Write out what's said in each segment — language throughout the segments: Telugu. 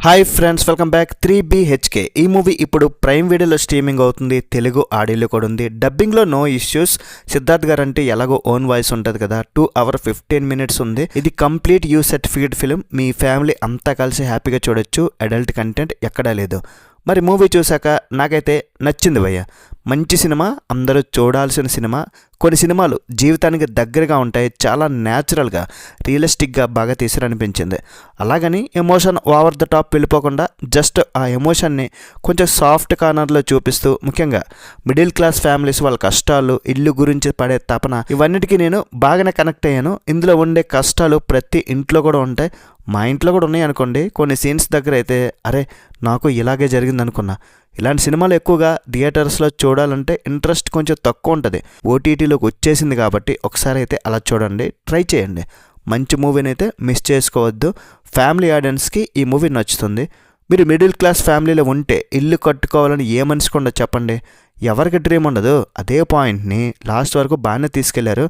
Hi friends, welcome back. 3BHK ఈ మూవీ ఇప్పుడు ప్రైమ్ వీడియోలో స్ట్రీమింగ్ అవుతుంది. తెలుగు ఆడియోలో కూడా ఉంది. డబ్బింగ్లో నో ఇష్యూస్. సిద్ధార్థ్ గారు అంటే ఎలాగో ఓన్ వాయిస్ ఉంటుంది కదా. 2 hours 15 minutes ఉంది. ఇది complete you certificate film. Me family అంతా కలిసి హ్యాపీగా చూడొచ్చు. అడల్ట్ కంటెంట్ ఎక్కడా లేదు. మరి మూవీ చూశాక నాకైతే నచ్చింది భయ్య. మంచి సినిమా, అందరూ చూడాల్సిన సినిమా. కొన్ని సినిమాలు జీవితానికి దగ్గరగా ఉంటాయి, చాలా న్యాచురల్గా రియలిస్టిక్గా బాగా తీసిరనిపించింది. అలాగని ఎమోషన్ ఓవర్ ద టాప్ వెళ్ళిపోకుండా జస్ట్ ఆ ఎమోషన్ని కొంచెం సాఫ్ట్ కార్నర్లో చూపిస్తూ, ముఖ్యంగా మిడిల్ క్లాస్ ఫ్యామిలీస్ వాళ్ళ కష్టాలు, ఇల్లు గురించి పడే తపన, ఇవన్నిటికీ నేను బాగానే కనెక్ట్ అయ్యాను. ఇందులో ఉండే కష్టాలు ప్రతి ఇంట్లో కూడా ఉంటాయి. మా ఇంట్లో కూడా ఉన్నాయి అనుకోండి. కొన్ని సీన్స్ దగ్గర అయితే అరే నాకు ఇలాగే జరిగింది అనుకున్నా. ఇలాంటి సినిమాలు ఎక్కువగా థియేటర్స్లో చూడాలంటే ఇంట్రెస్ట్ కొంచెం తక్కువ ఉంటుంది. ఓటీటీలోకి వచ్చేసింది కాబట్టి ఒకసారి అయితే అలా చూడండి, ట్రై చేయండి. మంచి మూవీని అయితే మిస్ చేసుకోవద్దు. ఫ్యామిలీ ఆడియన్స్కి ఈ మూవీ నచ్చుతుంది. మీరు మిడిల్ క్లాస్ ఫ్యామిలీలో ఉంటే ఇల్లు కట్టుకోవాలని ఏ మనిషికి ఉండదు చెప్పండి. ఎవరికి డ్రీమ్ ఉండదు. అదే పాయింట్ని లాస్ట్ వరకు బాగానే తీసుకెళ్లారు.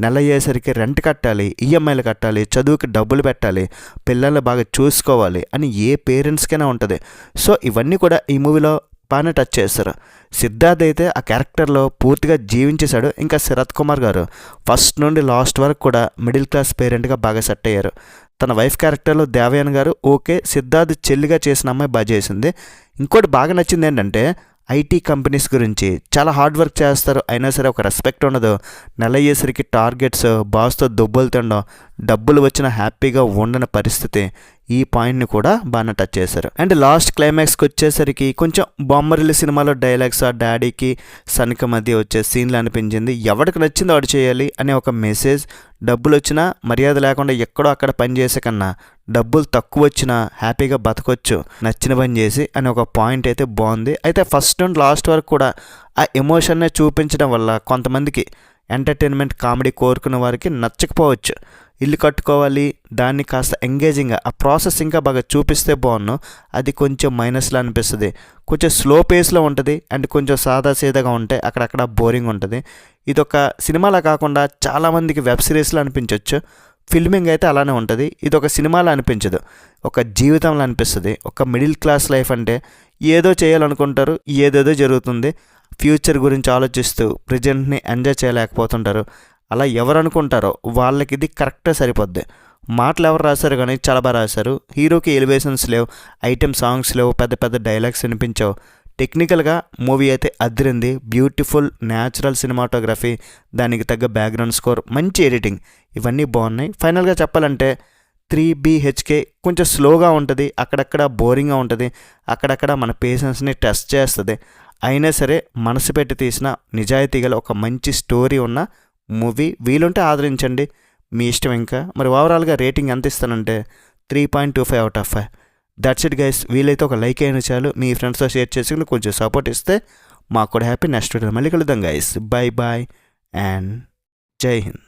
నెల అయ్యేసరికి రెంట్ కట్టాలి, ఈఎంఐలు కట్టాలి, చదువుకి డబ్బులు పెట్టాలి, పిల్లల్ని బాగా చూసుకోవాలి అని ఏ పేరెంట్స్కైనా ఉంటుంది. సో ఇవన్నీ కూడా ఈ మూవీలో బాగానే టచ్ చేస్తారు. సిద్ధార్థ్ అయితే ఆ క్యారెక్టర్లో పూర్తిగా జీవించేశాడు. ఇంకా శరత్ కుమార్ గారు ఫస్ట్ నుండి లాస్ట్ వరకు కూడా మిడిల్ క్లాస్ పేరెంట్గా బాగా సెట్ అయ్యారు. తన వైఫ్ క్యారెక్టర్లో దేవయాన్ గారు ఓకే, సిద్ధార్థ్ చెల్లిగా చేసిన అమ్మాయి బాగా చేసింది. ఇంకోటి బాగా నచ్చింది ఏంటంటే ఐటీ కంపెనీస్ గురించి చాలా హార్డ్ వర్క్ చేస్తారు, అయినా సరే ఒక రెస్పెక్ట్ ఉండదు. నెల అయ్యేసరికి టార్గెట్స్, బాస్తో దుబ్బులు తినడం, డబ్బులు వచ్చిన హ్యాపీగా ఉండని పరిస్థితి. ఈ పాయింట్ని కూడా బాగా టచ్ చేశారు. అండ్ లాస్ట్ క్లైమాక్స్కి వచ్చేసరికి కొంచెం బొమ్మరిల్లి సినిమాలో డైలాగ్స్ ఆ డాడీకి సన్కి మధ్య వచ్చే సీన్లు అనిపించింది. ఎవరికి నచ్చిందో వాడు చేయాలి అనే ఒక మెసేజ్. డబ్బులు వచ్చినా మర్యాద లేకుండా ఎక్కడో అక్కడ పని చేసే కన్నా డబ్బులు తక్కువ వచ్చినా హ్యాపీగా బతకొచ్చు నచ్చిన పని చేసి అనే ఒక పాయింట్ అయితే బాగుంది. అయితే ఫస్ట్ నుండి లాస్ట్ వరకు కూడా ఆ ఎమోషన్నే చూపించడం వల్ల కొంతమందికి ఎంటర్టైన్మెంట్ కామెడీ కోరుకున్న వారికి నచ్చకపోవచ్చు. ఇల్లు కట్టుకోవాలి, దాన్ని కాస్త ఎంగేజింగ్గా ఆ ప్రాసెస్ ఇంకా బాగా చూపిస్తే బాగున్నాను. అది కొంచెం మైనస్లో అనిపిస్తుంది. కొంచెం స్లో పేస్లో ఉంటుంది అండ్ కొంచెం సాదాసీదాగా ఉంటే అక్కడక్కడ బోరింగ్ ఉంటుంది. ఇది ఒక సినిమాలా కాకుండా చాలామందికి వెబ్ సిరీస్లో అనిపించవచ్చు. ఫిల్మింగ్ అయితే అలానే ఉంటుంది. ఇది ఒక సినిమాలో అనిపించదు, ఒక జీవితంలో అనిపిస్తుంది. ఒక మిడిల్ క్లాస్ లైఫ్ అంటే ఏదో చేయాలనుకుంటారు, ఏదేదో జరుగుతుంది. ఫ్యూచర్ గురించి ఆలోచిస్తూ ప్రజెంట్ని ఎంజాయ్ చేయలేకపోతుంటారు. అలా ఎవరు అనుకుంటారో వాళ్ళకి ఇది కరెక్ట్గా సరిపోద్ది. మాటలు ఎవరు రాశారు కానీ చాలా బాగా రాశారు. హీరోకి ఎలివేషన్స్ లేవు, ఐటెమ్ సాంగ్స్ లేవు, పెద్ద పెద్ద డైలాగ్స్ వినిపించావు. టెక్నికల్గా మూవీ అయితే అదిరింది. బ్యూటిఫుల్ న్యాచురల్ సినిమాటోగ్రఫీ, దానికి తగ్గ బ్యాక్గ్రౌండ్ స్కోర్, మంచి ఎడిటింగ్, ఇవన్నీ బాగున్నాయి. ఫైనల్గా చెప్పాలంటే 3BHK కొంచెం స్లోగా ఉంటుంది, అక్కడక్కడ బోరింగ్గా ఉంటుంది, అక్కడక్కడ మన పేషెన్స్ని టెస్ట్ చేస్తుంది. అయినా సరే మనసు పెట్టి తీసిన నిజాయితీ గల ఒక మంచి స్టోరీ ఉన్న మూవీ. వీలుంటే ఆదరించండి, మీ ఇష్టం. ఇంకా మరి ఓవరాల్గా రేటింగ్ ఎంత ఇస్తానంటే 3.25 out of 5. That's it guys. వీలైతే ఒక లైక్ అయినా చాలు. మీ ఫ్రెండ్స్తో షేర్ చేసుకుని కొంచెం సపోర్ట్ ఇస్తే మాకు కూడా హ్యాపీ. నెక్స్ట్ వీడియో మళ్ళీ కలుద్దాం గైస్. బై బాయ్ అండ్ జై హింద్.